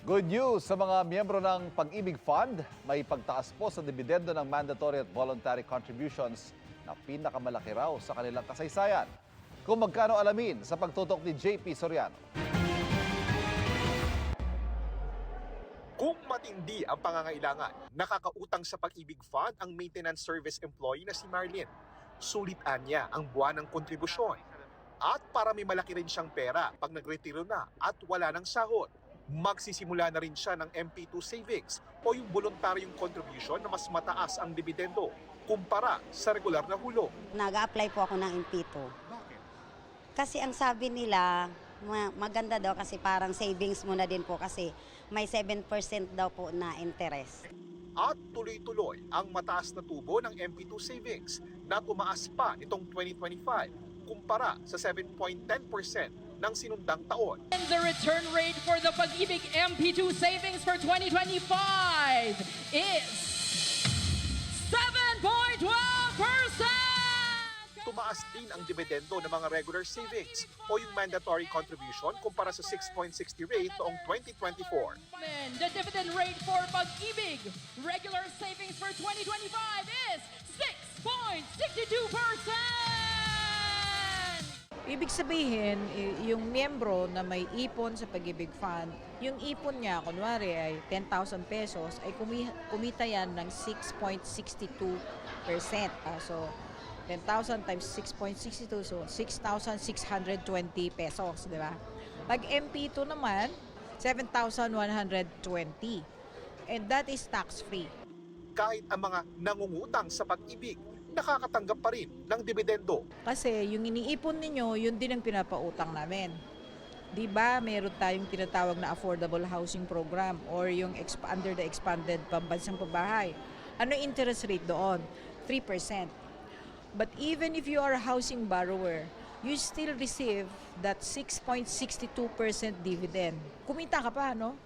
Good news sa mga miyembro ng Pag-ibig Fund, may pagtaas po sa dividendo ng mandatory at voluntary contributions na pinakamalaki raw sa kanilang kasaysayan. Kung magkano alamin sa pagtutok ni JP Soriano. Kung matindi ang pangangailangan, nakakautang sa Pag-ibig Fund ang maintenance service employee na si Marlene. Sulitan niya ang buwan ng kontribusyon. At para may malaki rin siyang pera pag nagretiro na at wala ng sahod, magsisimula na rin siya ng MP2 savings o yung voluntaryong contribution na mas mataas ang dividendo kumpara sa regular na hulog. Nag-apply po ako ng MP2. Kasi ang sabi nila, maganda daw kasi parang savings mo na din po kasi may 7% daw po na interest. At tuloy-tuloy ang mataas na tubo ng MP2 savings na tumaas pa nitong 2025 kumpara sa 7.10% ng sinundang taon. And the return rate for the Pag-ibig MP2 savings for 2025 is 7.12%! Tumaas din ang dividendo ng mga regular savings o yung mandatory contribution kumpara sa 6.60 rate noong 2024. The dividend rate for Pag-ibig regular savings for 2025 is 6.62%! Ibig sabihin, yung miyembro na may ipon sa Pag-ibig Fund, yung ipon niya, kunwari ay 10,000 pesos, ay kumita yan ng 6.62%. So, 10,000 times 6.62, so 6,620 pesos, di ba? Pag MP2 naman, 7,120. And that is tax-free. Kahit ang mga nangungutang sa Pag-ibig, nakakatanggap pa rin ng dividendo. Kasi yung iniipon ninyo, yun din ang pinapautang namin. Di ba, meron tayong tinatawag na affordable housing program or yung under the expanded pambansang pabahay. Ano interest rate doon? 3%. But even if you are a housing borrower, you still receive that 6.62% dividend. Kumita ka pa, no?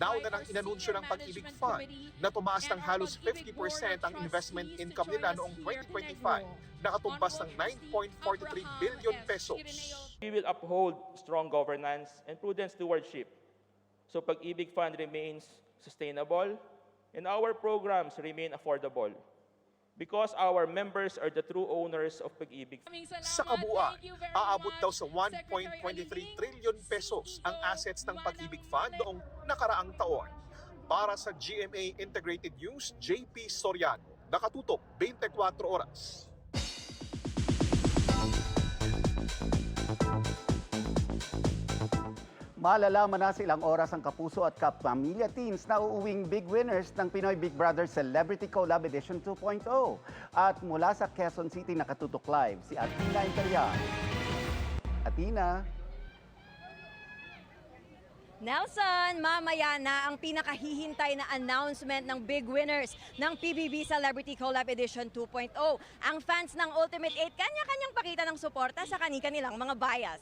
Nauna nang inanunsyo ng Pag-ibig Fund na tumaas ng halos 50% ang investment income nila noong 2025, nakatumbas ng 9.43 billion pesos. We will uphold strong governance and prudent stewardship so Pag-ibig Fund remains sustainable and our programs remain affordable because our members are the true owners of Pag-ibig. Sa kabuuan, aabot daw sa 1.23 trillion pesos ang assets ng Pag-ibig Fund noong nakaraang taon. Para sa GMA Integrated News, JP Soriano, nakatutok 24 oras. Malalaman na sa ilang oras ang Kapuso at Kapamilya teams na uuwing big winners ng Pinoy Big Brother Celebrity Collab Edition 2.0. At mula sa Quezon City nakatutok live si Athena Interian. Athena. Nelson, mamaya na ang pinakahihintay na announcement ng big winners ng PBB Celebrity Collab Edition 2.0. Ang fans ng Ultimate 8 kanya-kanyang pakita ng suporta sa kanilang mga bias.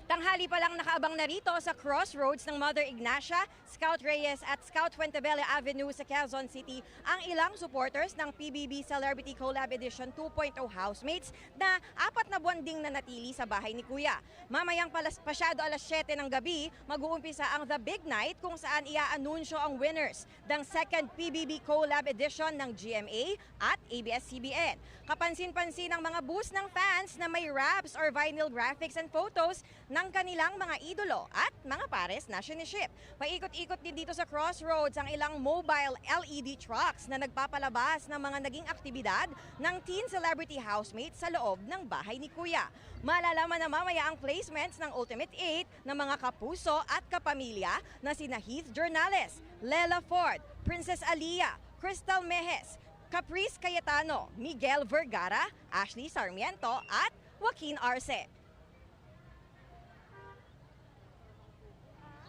Tanghali pa lang nakaabang na rito sa crossroads ng Mother Ignacia, Scout Reyes at Scout Fuentebelle Avenue sa Quezon City ang ilang supporters ng PBB Celebrity Collab Edition 2.0 housemates na 4 na buwan ding nanatili sa bahay ni Kuya. Mamayang pasyado alas 7 ng gabi, mag-uumpisa ang The Big Night kung saan ia-anunsyo ang winners ng second PBB Collab Edition ng GMA at ABS-CBN. Kapansin-pansin ang mga booths ng fans na may wraps or vinyl graphics and photos ng kanilang mga idolo at mga pares na siniship. Paikot-ikot din dito sa crossroads ang ilang mobile LED trucks na nagpapalabas ng mga naging aktibidad ng teen celebrity housemates sa loob ng bahay ni Kuya. Malalaman na mamaya ang placements ng Ultimate 8 ng mga kapuso at kapamilya na sina Heath Jornales, Lela Ford, Princess Alia, Crystal Mejes, Caprice Cayetano, Miguel Vergara, Ashley Sarmiento at Joaquin Arce.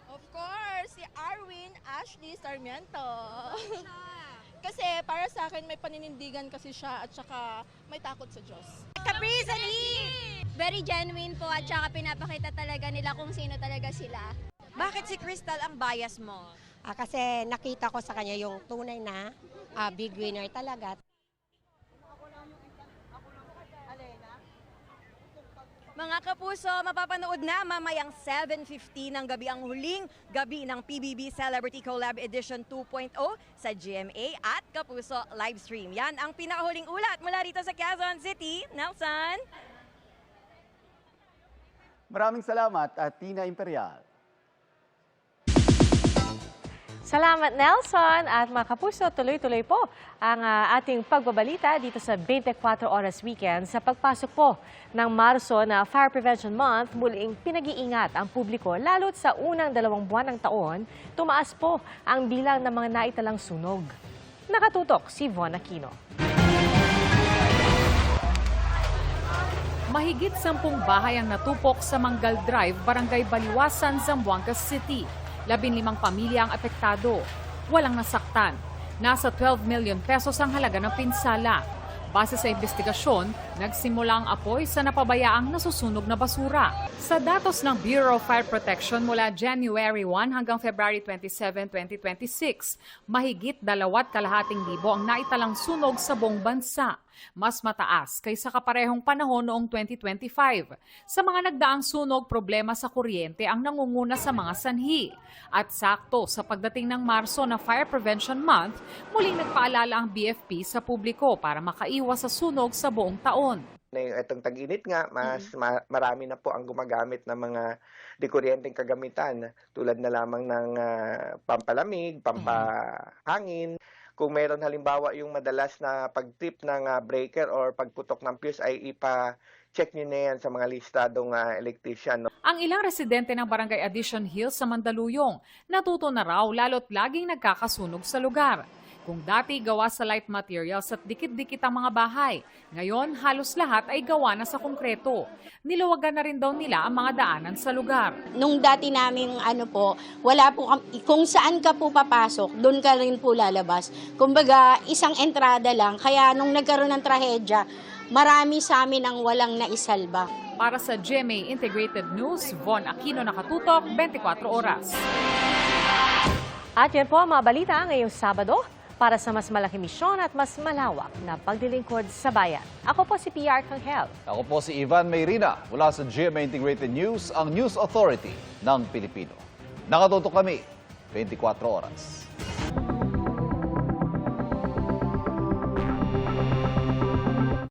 Of course, si Arwin Ashley Sarmiento. Kasi para sa akin may paninindigan kasi siya at saka may takot sa Diyos. Caprice Ali! Very genuine po at saka pinapakita talaga nila kung sino talaga sila. Bakit si Crystal ang bias mo? Kasi nakita ko sa kanya yung tunay na big winner talaga. Mga kapuso, mapapanood na mamayang 7:50 ng gabi ang huling gabi ng PBB Celebrity Collab Edition 2.0 sa GMA at Kapuso Livestream. Yan ang pinakahuling ulat mula rito sa Quezon City. Nelson? Maraming salamat, Tina Imperial. Salamat Nelson at mga kapuso, tuloy-tuloy po ang ating pagbabalita dito sa 24 Oras Weekend. Sa pagpasok po ng Marso na Fire Prevention Month, muling pinag-iingat ang publiko lalo't sa unang 2 buwan ng taon, tumaas po ang bilang ng mga naitalang sunog. Nakatutok si Von Aquino. Mahigit 10 bahay ang natupok sa Manggal Drive, Barangay Baliwasan, Zamboanga City. 15 pamilya ang apektado. Walang nasaktan. Nasa 12 million pesos ang halaga ng pinsala. Base sa investigasyon, nagsimula ang apoy sa napabayaang nasusunog na basura. Sa datos ng Bureau of Fire Protection mula January 1 hanggang February 27, 2026, mahigit 2,200,000 ang naitalang sunog sa buong bansa. Mas mataas kaysa kaparehong panahon noong 2025. Sa mga nagdaang sunog, problema sa kuryente ang nangunguna sa mga sanhi. At sakto sa pagdating ng Marso na Fire Prevention Month, muling nagpaalala ang BFP sa publiko para makaiwas sa sunog sa buong taon. Itong tag-init nga, marami na po ang gumagamit ng mga dekuryenteng kagamitan tulad na lamang ng pampalamig, pampahangin. Kung mayroon halimbawa yung madalas na pag-trip ng breaker or pagputok ng fuse ay ipa-check nyo na yan sa mga listadong electrician. Ang ilang residente ng Barangay Addition Hills sa Mandaluyong natuto na raw lalo't laging nagkakasunog sa lugar. Kung dati gawa sa light materials at dikit-dikit ang mga bahay, ngayon halos lahat ay gawa na sa konkreto. Niluwagan na rin daw nila ang mga daanan sa lugar. Nung dati naming wala po, kung saan ka po papasok, doon ka rin po lalabas. Kumbaga, isang entrada lang, kaya nung nagkaroon ng trahedya, marami sa amin ang walang naisalba. Para sa GMA Integrated News, Von Aquino, nakatutok, 24 Oras. At yan po ang mga balita ngayong Sabado. Para sa mas malaking misyon at mas malawak na pagdilingkod sa bayan. Ako po si PR Kanghel. Ako po si Ivan Mayrina mula sa GMA Integrated News, ang News Authority ng Pilipino. Nakatutok kami 24 oras.